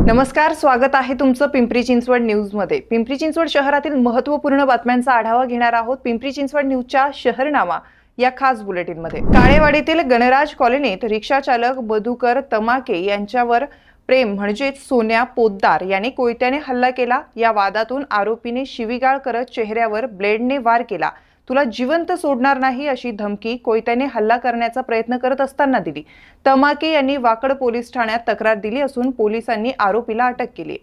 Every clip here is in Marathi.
नमस्कार, स्वागत आहे तुमचं पिंपरी चिंचवड न्यूजमध्ये। पिंपरी चिंचवड शहरातील महत्त्वपूर्ण बातम्यांचा आढावा घेणार आहोत पिंपरी चिंचवड न्यूजच्या शहरनामा या खास बुलेटिनमध्ये। काळेवाडीतील गणराज कॉलनीत रिक्षा चालक मधुकर तमाके यांच्यावर प्रेम म्हणजेच सोन्या पोद्दार याने कोयत्याने हल्ला केला। या वादातून आरोपीने शिवीगाळ करत चेहऱ्यावर ब्लेडने वार केला। तुला जिवंत सोडणार नाही अशी धमकी कोयत्याने हल्ला करण्याचा प्रयत्न करत असताना दिली। तमाके यांनी वाकड पोलीस ठाण्यात तक्रार दिली असून पोलिसांनी आरोपीला अटक केली।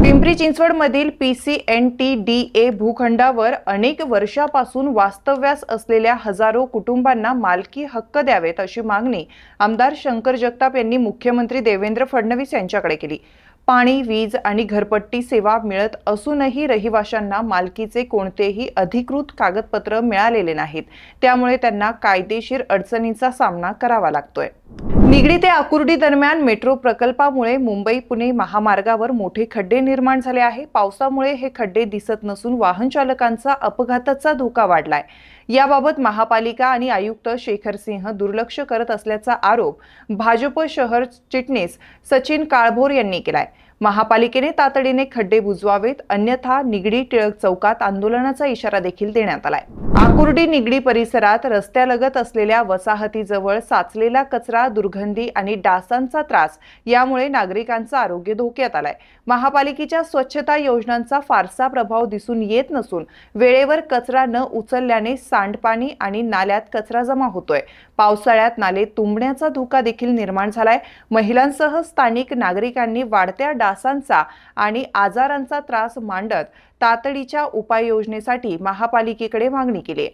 पिंपरी चिंचवड मधील PCNTDA भूखंडावर अनेक वर्षापासून वास्तव्यास असलेल्या हजारो कुटुंबांना मालकी हक्क द्यावेत अशी मागणी आमदार शंकर जगताप यांनी मुख्यमंत्री देवेंद्र फडणवीस यांच्याकडे केली। पाणी, वीज आणि घरपट्टी सेवा मिळत असूनही रहिवाशांना मालकीचे कोणतेही अधिकृत कागदपत्र मिळालेले नाहीत। त्यामुळे त्यांना कायदेशीर अडचणींचा सामना करावा लागतोय। निगडी ते आकुर्डी दरम्यान मेट्रो प्रकल्पामुळे मुंबई-पुणे महामार्गावर मोठे खड्डे निर्माण झाले आहे। पावसामुळे हे खड्डे दिसत नसून वाहन चालकांचा अपघाताचा धोका वाढलाय। याबाबत महापालिका आणि आयुक्त शेखर सिंह दुर्लक्ष करत असल्याचा आरोप भाजप शहर चिटणीस सचिन काळभोर यांनी केलाय। महापालिकेने तातडीने खड्डे बुजवावेत, अन्यथा निगडी टिळक चौकात आंदोलनाचा इशारा देखील देण्यात आलाय। आकुर्डी निगडी परिसरात रस्त्यालगत असलेल्या वसाहतीजवळ साचलेला कचरा, दुर्गंधी आणि डासांचा त्रास यामुळे नागरिकांचं आरोग्य धोक्यात आलंय। महापालिकेच्या स्वच्छता योजनांचा फारसा प्रभाव दिसून येत नसून वेळेवर कचरा न उचलल्याने सांडपाणी आणि नाल्यात कचरा जमा होतोय। पावसाळ्यात नाले तुंबण्याचा धोका देखील निर्माण झालाय। महिलांसह स्थानिक नागरिकांनी वाढत्या डासांचा आणि आजारांचा त्रास मांडत तातडीच्या उपाययोजनेसाठी महापालिकेकडे मागणी केली आहे।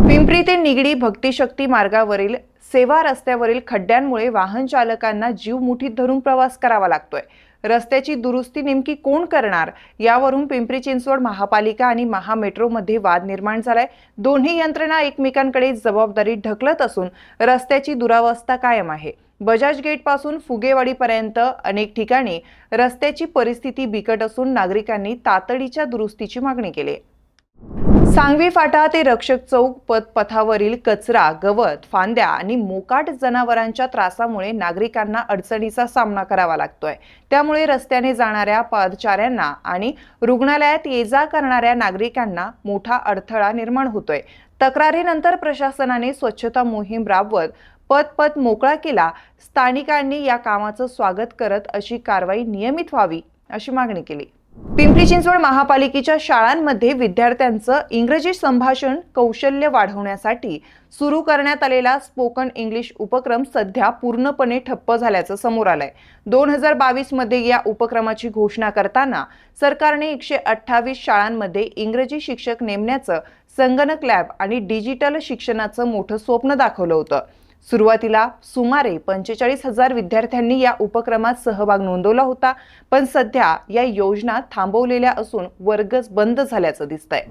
पिंपरी ते निगडी भक्तिशक्ती मार्गावरील सेवा रस्त्यावरील खड्ड्यांमुळे वाहन चालकांना जीव मुठीत धरून प्रवास करावा लागतोय। रस्त्याची दुरुस्ती नेमकी कोण करणार यावरून पिंपरी चिंचवड महापालिका आणि महामेट्रोमध्ये वाद निर्माण झालाय। दोन्ही यंत्रणा एकमेकांकडे जबाबदारी ढकलत असून रस्त्याची दुरावस्था कायम आहे। बजाज गेट पासून फुगेवाडीपर्यंत अनेक ठिकाणी रस्त्याची परिस्थिती बिकट असून नागरिकांनी तातडीच्या दुरुस्तीची मागणी केली। सांगवी फाटा ते रक्षक चौक पथावरील कचरा, गवत, फांद्या आणि मोकाट जनावरांच्या त्रासामुळे नागरिकांना अडचणीचा सामना करावा लागतोय। त्यामुळे रस्त्याने जाणाऱ्या पादचाऱ्यांना आणि रुग्णालयात ये-जा करणाऱ्या नागरिकांना मोठा अडथळा निर्माण होतोय। तक्रारीनंतर प्रशासनाने स्वच्छता मोहीम राबवत पथ मोकळा केला। स्थानिकांनी या कामाचं स्वागत करत अशी कारवाई नियमित व्हावी अशी मागणी केली। पिंपरी चिंचवड महापालिकेच्या शाळांमध्ये विद्यार्थ्यांचं इंग्रजी संभाषण कौशल्य वाढवण्यासाठी सुरू करण्यात आलेला स्पोकन इंग्लिश उपक्रम सध्या पूर्णपणे ठप्प झाल्याचं समोर आलंय। 2022 मध्ये या उपक्रमाची घोषणा करताना सरकारने 128 शाळांमध्ये इंग्रजी शिक्षक नेमण्याचं, संगणक लॅब आणि डिजिटल शिक्षणाचं मोठं स्वप्न दाखवलं होतं। सुरुवातीला सुमारे 45,000 विद्यार्थ्यांनी या उपक्रमात सहभाग नोंदवला होता, पण सध्या या योजना थांबवलेल्या असून वर्गच बंद झाल्याचं दिसतंय।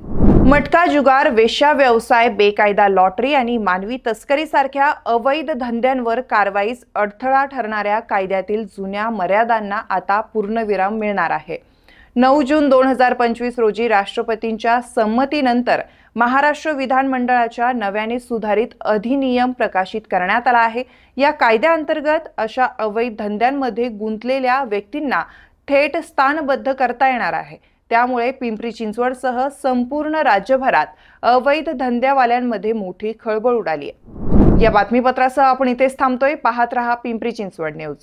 मटका जुगार, वेश्या व्यवसाय, बेकायदा लॉटरी आणि मानवी तस्करीसारख्या अवैध धंद्यांवर कारवाईस अडथळा ठरणाऱ्या कायद्यातील जुन्या मर्यादांना आता पूर्णविराम मिळणार आहे। 9 जून 2025 रोजी राष्ट्रपतींच्या संमतीनंतर महाराष्ट्र विधानमंडळाच्या नव्याने सुधारित अधिनियम प्रकाशित करण्यात आला आहे। या कायद्याअंतर्गत अशा अवैध धंद्यांमध्ये गुंतलेल्या व्यक्तींना थेट स्थानबद्ध करता येणार आहे। त्यामुळे पिंपरी चिंचवडसह संपूर्ण राज्यभरात अवैध धंद्यावाल्यांमध्ये मोठी खळबळ उडाली आहे। या बातमीपत्रासह आपण इथेच थांबतोय। पाहत रहा पिंपरी चिंचवड न्यूज।